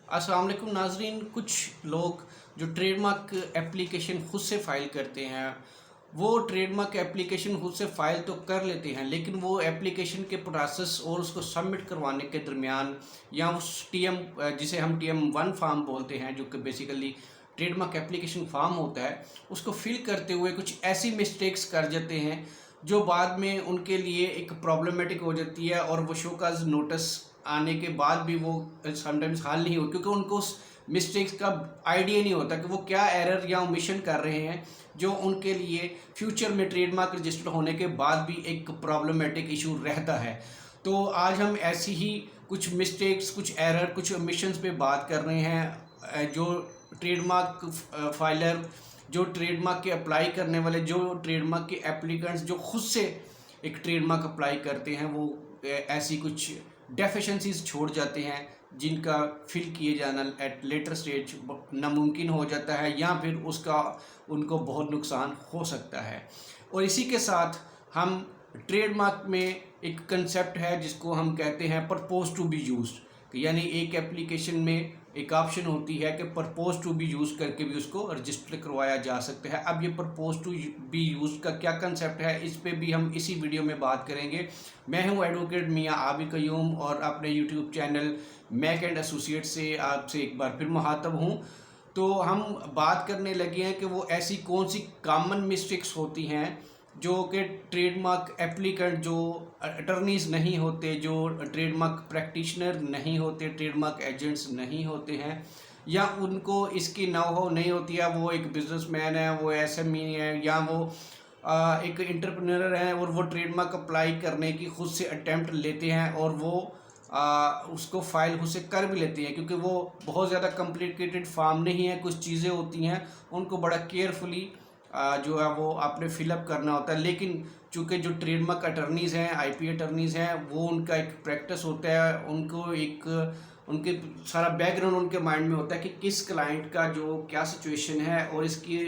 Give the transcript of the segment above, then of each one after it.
अस्सलाम वालेकुम नाजरीन। कुछ लोग जो ट्रेडमार्क एप्लीकेशन खुद से फ़ाइल करते हैं, वो ट्रेडमार्क एप्लीकेशन खुद से फ़ाइल तो कर लेते हैं, लेकिन वो एप्लीकेशन के प्रोसेस और उसको सबमिट करवाने के दरमियान या उस जिसे हम TM1 फार्म बोलते हैं, जो कि बेसिकली ट्रेडमार्क एप्लीकेशन फार्म होता है, उसको फिल करते हुए कुछ ऐसी मिस्टेक्स कर जाते हैं जो बाद में उनके लिए एक प्रॉब्लमेटिक हो जाती है, और वो शोकाज नोटिस आने के बाद भी वो समटाइम्स हल नहीं हो, क्योंकि उनको उस मिस्टेक्स का आइडिया नहीं होता कि वो क्या एरर या ओमिशन कर रहे हैं, जो उनके लिए फ्यूचर में ट्रेडमार्क रजिस्टर होने के बाद भी एक प्रॉब्लमेटिक इशू रहता है। तो आज हम ऐसी ही कुछ मिस्टेक्स, कुछ एरर, कुछ ओमिशंस पे बात कर रहे हैं, जो ट्रेडमार्क फाइलर, जो ट्रेडमार्क के अप्लाई करने वाले, जो ट्रेडमार्क के एप्लीकेंट्स जो खुद से एक ट्रेडमार्क अप्लाई करते हैं, वो ऐसी कुछ डेफिशिएंसीज छोड़ जाते हैं जिनका फिल किए जाना एट लेटर स्टेज नामुमकिन हो जाता है, या फिर उसका उनको बहुत नुकसान हो सकता है। और इसी के साथ हम ट्रेडमार्क में एक कंसेप्ट है जिसको हम कहते हैं परपोज टू बी यूज्ड, यानी एक एप्लीकेशन में एक ऑप्शन होती है कि परपोज टू बी यूज़ करके भी उसको रजिस्टर करवाया जा सकता है। अब ये परपोज टू बी यूज़ का क्या कंसेप्ट है, इस पे भी हम इसी वीडियो में बात करेंगे। मैं हूं एडवोकेट मियां आबिद कयूम, और अपने YouTube channel Mac and associate से आपसे एक बार फिर मुखातब हूं। तो हम बात करने लगे हैं कि वो ऐसी कौन सी कॉमन मिस्टेक्स होती हैं जो कि ट्रेडमार्क एप्लीकेंट, जो अटर्नीज़ नहीं होते, जो ट्रेडमार्क प्रैक्टिशनर नहीं होते, ट्रेडमार्क एजेंट्स नहीं होते हैं, या उनको इसकी नॉलेज नहीं होती है, वो एक बिजनेसमैन है, वो SME है, या वो एक एंटरप्रेन्योर है, और वो ट्रेडमार्क अप्लाई करने की खुद से अटेम्प्ट लेते हैं, और वो उसको फाइल खुद से कर भी लेते हैं, क्योंकि वो बहुत ज़्यादा कॉम्प्लिकेटेड फॉर्म नहीं है। कुछ चीज़ें होती हैं उनको बड़ा केयरफुली जो है वो आपने फिलअप करना होता है। लेकिन चूँकि जो ट्रेडमार्क अटर्नीज़ हैं, IP अटर्नीज़ हैं, वो उनका एक प्रैक्टिस होता है, उनको एक उनके सारा बैकग्राउंड उनके माइंड में होता है कि किस क्लाइंट का जो क्या सिचुएशन है, और इसकी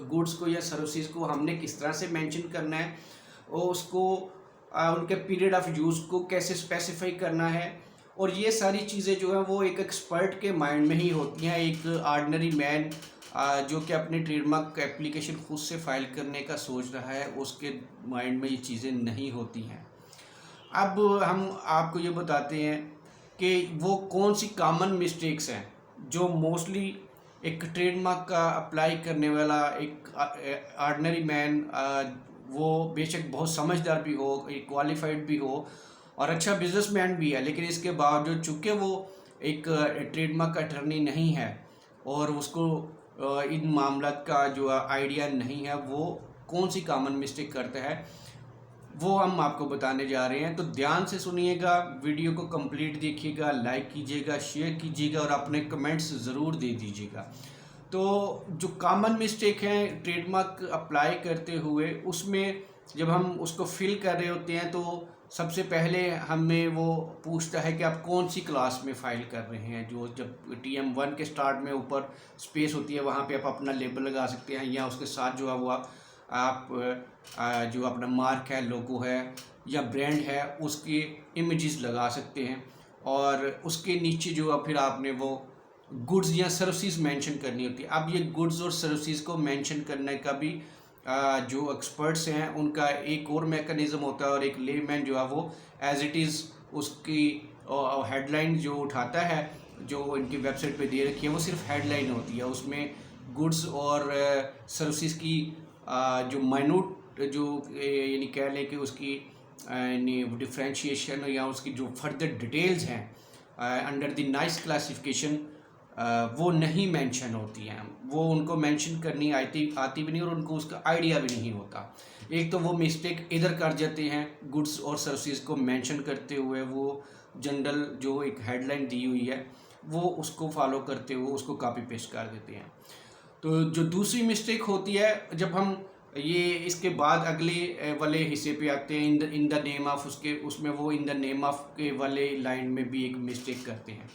गुड्स को या सर्विसेज को हमने किस तरह से मेंशन करना है, और उसको उनके पीरियड ऑफ यूज़ को कैसे स्पेसिफाई करना है। और ये सारी चीज़ें जो है वो एक एक्सपर्ट के माइंड में ही होती हैं। एक ऑर्डिनरी मैन जो कि अपनी ट्रेडमार्क एप्लीकेशन खुद से फाइल करने का सोच रहा है, उसके माइंड में ये चीज़ें नहीं होती हैं। अब हम आपको ये बताते हैं कि वो कौन सी कॉमन मिस्टेक्स हैं जो मोस्टली एक ट्रेडमार्क का अप्लाई करने वाला एक ऑर्डिनरी मैन, वो बेशक बहुत समझदार भी हो, एक क्वालिफाइड भी हो, और अच्छा बिजनेसमैन भी है, लेकिन इसके बावजूद चूँकि वो एक ट्रेडमार्क अटर्नी नहीं है, और उसको इन मामलात का जो आइडिया नहीं है, वो कौन सी कॉमन मिस्टेक करता है, वो हम आपको बताने जा रहे हैं। तो ध्यान से सुनिएगा, वीडियो को कंप्लीट देखिएगा, लाइक कीजिएगा, शेयर कीजिएगा, और अपने कमेंट्स ज़रूर दे दीजिएगा। तो जो कॉमन मिस्टेक है ट्रेडमार्क अप्लाई करते हुए, उसमें जब हम उसको फिल कर रहे होते हैं तो सबसे पहले हमें वो पूछता है कि आप कौन सी क्लास में फ़ाइल कर रहे हैं। जो जब TM1 के स्टार्ट में ऊपर स्पेस होती है, वहाँ पे आप अपना लेबल लगा सकते हैं, या उसके साथ जो है वो आप जो अपना मार्क है, लोगो है, या ब्रांड है, उसके इमेजेस लगा सकते हैं। और उसके नीचे जो है फिर आपने वो गुड्स या सर्विसेज मेंशन करनी होती है। अब ये गुड्स और सर्विसेज को मेंशन करने का भी जो एक्सपर्ट्स हैं उनका एक और मैकेनिज़्म होता है, और एक लेमैन जो है वो एज इट इज़ उसकी हेडलाइन जो उठाता है, जो इनकी वेबसाइट पे दे रखी है, वो सिर्फ हेडलाइन होती है। उसमें गुड्स और सर्विसेज की जो माइन्यूट, जो यानी कह लें कि उसकी डिफ्रेंशिएशन या उसकी जो फर्दर डिटेल्स हैं अंडर द नाइस क्लासिफिकेशन, वो नहीं मेंशन होती हैं। वो उनको मेंशन करनी आती भी नहीं, और उनको उसका आइडिया भी नहीं होता। एक तो वो मिस्टेक इधर कर जाते हैं, गुड्स और सर्विसेज को मेंशन करते हुए वो जनरल जो एक हेडलाइन दी हुई है वो उसको फॉलो करते हुए उसको कॉपी पेस्ट कर देते हैं। तो जो दूसरी मिस्टेक होती है, जब हम ये इसके बाद अगले वाले हिस्से पे आते हैं, इन द नेम ऑफ, उसमें वो इन द नेम ऑफ के वाले लाइन में भी एक मिस्टेक करते हैं।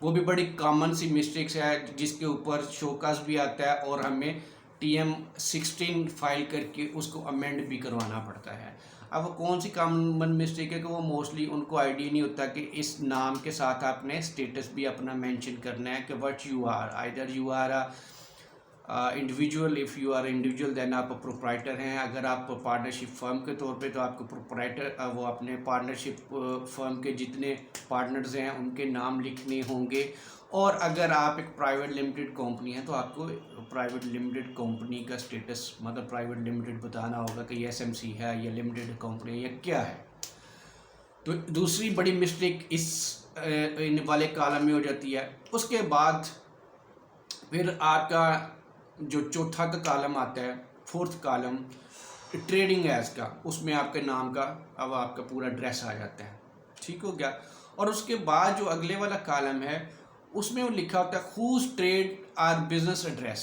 वो भी बड़ी कॉमन सी मिस्टेक्स है, जिसके ऊपर शोकास भी आता है, और हमें TM16 फाइल करके उसको अमेंड भी करवाना पड़ता है। अब वो कौन सी कॉमन मिस्टेक है कि वो मोस्टली उनको आइडिया नहीं होता कि इस नाम के साथ आपने स्टेटस भी अपना मेंशन करना है कि what you are, either you are individual, if you are individual then आप प्रोप्राइटर हैं, अगर आप पार्टनरशिप फर्म के तौर पे तो आपको प्रोप्राइटर वो अपने पार्टनरशिप फर्म के जितने पार्टनर्स हैं उनके नाम लिखने होंगे, और अगर आप एक प्राइवेट लिमिटेड कंपनी है तो आपको प्राइवेट लिमिटेड कंपनी का स्टेटस मतलब प्राइवेट लिमिटेड बताना होगा कि ये एसएमसी है या लिमिटेड कंपनी है या क्या है। तो दूसरी बड़ी मिस्टेक इस इन वाले कॉलम में हो जाती है। उसके बाद फिर आपका जो चौथा का कॉलम आता है, फोर्थ कॉलम ट्रेडिंग एज का, उसमें आपके नाम का अब आपका पूरा एड्रेस आ जाता है, ठीक हो गया। और उसके बाद जो अगले वाला कॉलम है उसमें वो लिखा होता है whose trade or business address.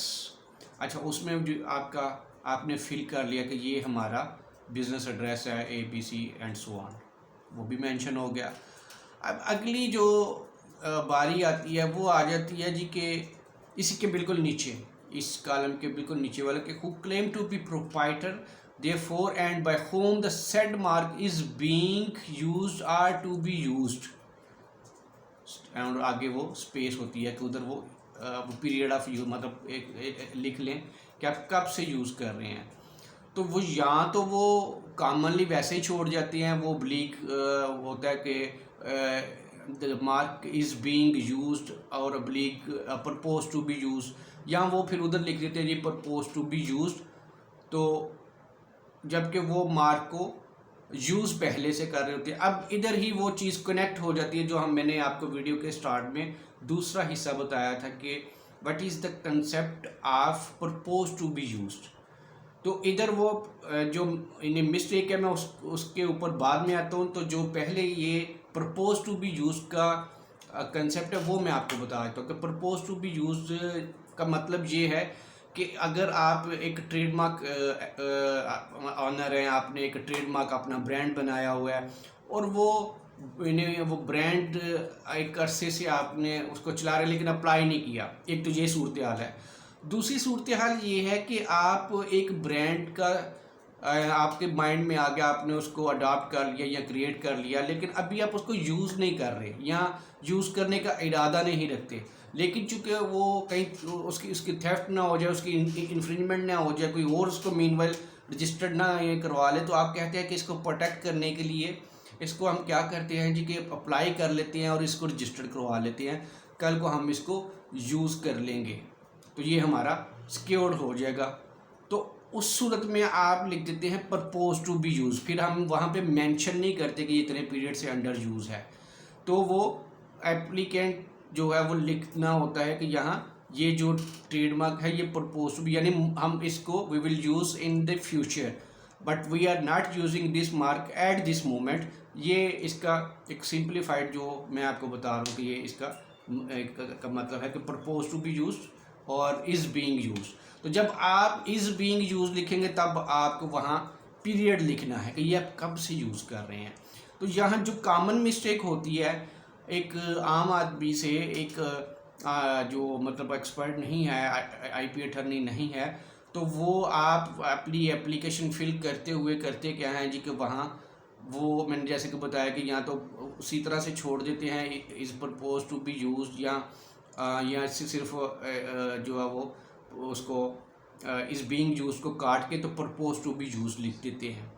अच्छा, उसमें जो आपका आपने फिल कर लिया कि ये हमारा बिजनेस एड्रेस है ABC एंड सो ऑन, वो भी मेंशन हो गया। अब अगली जो बारी आती है वो आ जाती है जी के इसी के बिल्कुल नीचे, इस कॉलम के बिल्कुल नीचे वाले के who claim to be proprietor therefore and by whom the said mark is being used or to be used, और आगे वो स्पेस होती है कि उधर वो पीरियड ऑफ यूज मतलब एक लिख लें कि आप कब से यूज़ कर रहे हैं। तो वो या तो वो कॉमनली वैसे ही छोड़ जाते हैं, वो ब्लीक होता है कि the mark is being used और ब्लीक प्रपोज टू बी यूज, या वो फिर उधर लिख देते हैं जी प्रपोज टू बी यूज्ड, तो जबकि वो मार्क को यूज़ पहले से कर रहे होते हैं। अब इधर ही वो चीज़ कनेक्ट हो जाती है जो मैंने आपको वीडियो के स्टार्ट में दूसरा हिस्सा बताया था कि what is the concept of propose to be used. तो इधर वो जो इन्हें मिस्टेक है मैं उसके ऊपर बाद में आता हूँ। तो जो पहले ये प्रपोज टू बी यूज का कंसेप्ट है वो मैं आपको बता देता हूँ कि प्रपोज टू बी यूज का मतलब ये है कि अगर आप एक ट्रेडमार्क ऑनर हैं, आपने एक ट्रेडमार्क अपना ब्रांड बनाया हुआ है और वो ब्रांड एक अरसे से आपने उसको चला रहे लेकिन अप्लाई नहीं किया, एक तो ये सूरत हाल है। दूसरी सूरत हाल ये है कि आप एक ब्रांड का आपके माइंड में आ गया, आपने उसको अडॉप्ट कर लिया या क्रिएट कर लिया, लेकिन अभी आप उसको यूज़ नहीं कर रहे या यूज़ करने का इरादा नहीं रखते, लेकिन चूँकि वो कहीं उसकी थेफ्ट ना हो जाए, उसकी इन्फ्रिंजमेंट ना हो जाए, कोई और उसको मीनवाइल रजिस्टर्ड ना ये करवा ले, तो आप कहते हैं कि इसको प्रोटेक्ट करने के लिए इसको हम क्या करते हैं जी कि अप्लाई कर लेते हैं और इसको रजिस्टर्ड करवा लेते हैं, कल को हम इसको यूज़ कर लेंगे तो ये हमारा सिक्योर्ड हो जाएगा। तो उस सूरत में आप लिख देते हैं प्रपोज टू बी यूज़, फिर हम वहाँ पे मेंशन नहीं करते कि इतने पीरियड से अंडर यूज़ है, तो वो एप्लीकेंट जो है वो लिखना होता है कि यहाँ ये जो ट्रेडमार्क है ये प्रपोज टू बी, यानी हम इसको we will use in the future but we are not using this mark at this moment. ये इसका एक सिंप्लीफाइड जो मैं आपको बता रहा हूँ कि ये इसका का मतलब है कि प्रपोज टू बी यूज और इज़ बीइंग यूज। तो जब आप इज़ बीइंग यूज लिखेंगे तब आपको वहाँ पीरियड लिखना है कि ये आप कब से यूज़ कर रहे हैं। तो यहाँ जो कॉमन मिस्टेक होती है एक आम आदमी से, एक जो मतलब एक्सपर्ट नहीं है, आईपी अटर्नी नहीं है, तो वो आप अपनी एप्लीकेशन फिल करते हुए करते क्या है जी कि वहाँ वो मैंने जैसे कि बताया कि या तो उसी तरह से छोड़ देते हैं is propose to be use, या सिर्फ जो है वो उसको इज़ बीइंग यूज को काट के तो प्रपोज टू बी यूज लिख देते हैं।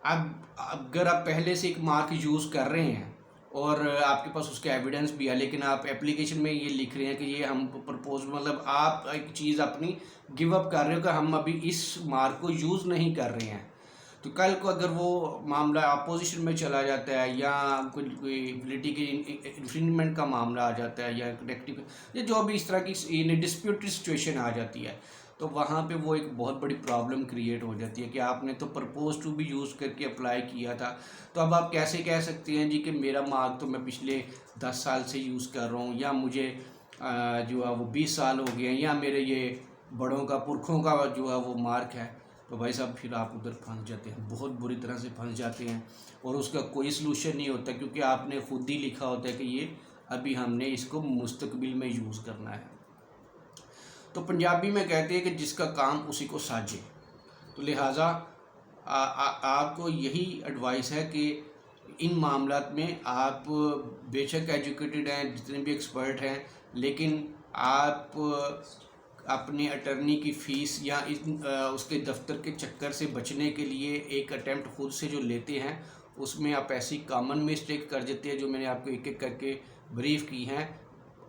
अब अगर आप पहले से एक मार्क यूज़ कर रहे हैं और आपके पास उसका एविडेंस भी है, लेकिन आप एप्लीकेशन में ये लिख रहे हैं कि ये हम प्रपोज मतलब आप एक चीज़ अपनी गिव अप कर रहे हो कि हम अभी इस मार्क को यूज़ नहीं कर रहे हैं, तो कल को अगर वो मामला अपोजिशन में चला जाता है या कोई इन्फ्रिंजमेंट का मामला आ जाता है या कनेक्टिव या जो भी इस तरह की डिस्प्यूटेड सिचुएशन आ जाती है, तो वहाँ पे वो एक बहुत बड़ी प्रॉब्लम क्रिएट हो जाती है कि आपने तो प्रपोज टू भी यूज़ करके अप्लाई किया था, तो अब आप कैसे कह सकते हैं जी कि मेरा मार्क तो मैं पिछले 10 साल से यूज़ कर रहा हूँ, या मुझे जो है वो 20 साल हो गए हैं, या मेरे ये बड़ों का पुरखों का जो है वो मार्क है। तो भाई साहब फिर आप उधर फंस जाते हैं, बहुत बुरी तरह से फंस जाते हैं और उसका कोई सलूशन नहीं होता, क्योंकि आपने खुद ही लिखा होता है कि ये अभी हमने इसको मुस्तकबिल में यूज़ करना है। तो पंजाबी में कहते हैं कि जिसका काम उसी को साजे, तो लिहाजा आपको यही एडवाइस है कि इन मामलात में आप बेशक एजुकेटेड हैं, जितने भी एक्सपर्ट हैं, लेकिन आप अपने अटर्नी की फ़ीस या उसके दफ्तर के चक्कर से बचने के लिए एक अटैम्प्ट खुद से जो लेते हैं, उसमें आप ऐसी कॉमन मिस्टेक कर देते हैं जो मैंने आपको एक एक करके ब्रीफ की हैं।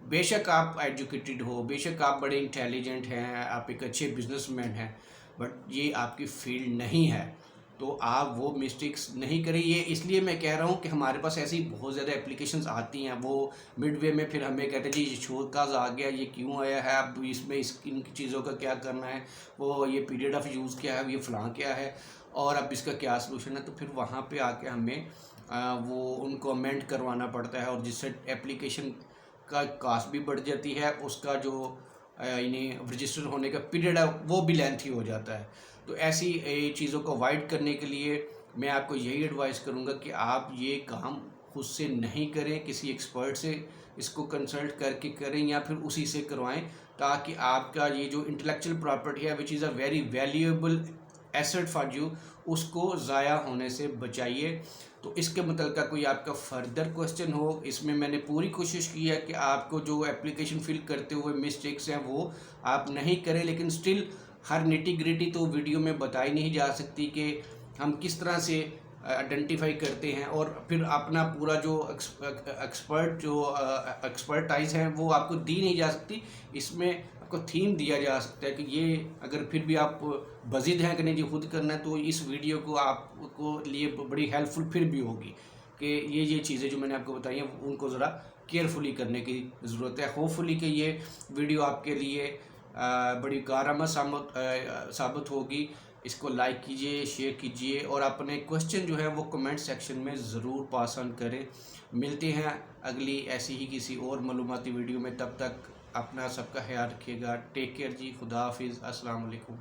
बेशक आप एजुकेटेड हो, बेशक आप बड़े इंटेलिजेंट हैं, आप एक अच्छे बिजनेसमैन हैं, बट ये आपकी फील्ड नहीं है, तो आप वो मिस्टेक्स नहीं करें। ये इसलिए मैं कह रहा हूँ कि हमारे पास ऐसी बहुत ज़्यादा एप्लीकेशंस आती हैं, वो मिडवे में फिर हमें कहते हैं जी ये शो काज आ गया, ये क्यों आया है, अब इसमें इन चीज़ों का क्या करना है, वो ये पीरियड ऑफ यूज़ क्या है, ये फ़लाँ क्या है, और अब इसका क्या सलूशन है। तो फिर वहाँ पे आके हमें वो उनको अमेंड करवाना पड़ता है, और जिससे एप्लीकेशन का कास्ट भी बढ़ जाती है, उसका जो यानी रजिस्टर होने का पीरियड है वो भी लेंथी हो जाता है। तो ऐसी चीज़ों को अवॉइड करने के लिए मैं आपको यही एडवाइस करूँगा कि आप ये काम खुद से नहीं करें, किसी एक्सपर्ट से इसको कंसल्ट करके करें या फिर उसी से करवाएं, ताकि आपका ये जो इंटेलेक्चुअल प्रॉपर्टी है which is a very valuable asset for you, उसको ज़ाया होने से बचाइए। तो इसके मुतल्लिक़ कोई आपका फर्दर क्वेश्चन हो, इसमें मैंने पूरी कोशिश की है कि आपको जो एप्लीकेशन फिल करते हुए मिस्टेक्स हैं वो आप नहीं करें, लेकिन स्टिल हर निटी ग्रिटी तो वीडियो में बताई नहीं जा सकती कि हम किस तरह से आइडेंटिफाई करते हैं, और फिर अपना पूरा जो एक्सपर्टाइज है वो आपको दी नहीं जा सकती। इसमें आपको थीम दिया जा सकता है कि ये अगर फिर भी आप बज़िद हैं कि नहीं जी खुद करना है, तो इस वीडियो को आपको लिए बड़ी हेल्पफुल फिर भी होगी कि ये चीज़ें जो मैंने आपको बताई हैं उनको ज़रा केयरफुली करने की ज़रूरत है। होपफुली कि ये वीडियो आपके लिए बड़ी कारआमद साबित होगी। इसको लाइक कीजिए, शेयर कीजिए, और अपने क्वेश्चन जो है वो कमेंट सेक्शन में ज़रूर पास ऑन करें। मिलते हैं अगली ऐसी ही किसी और मालूमाती वीडियो में, तब तक अपना सबका ख्याल रखिएगा। टेक केयर जी, खुदा हाफिज़, अस्सलाम वालेकुम।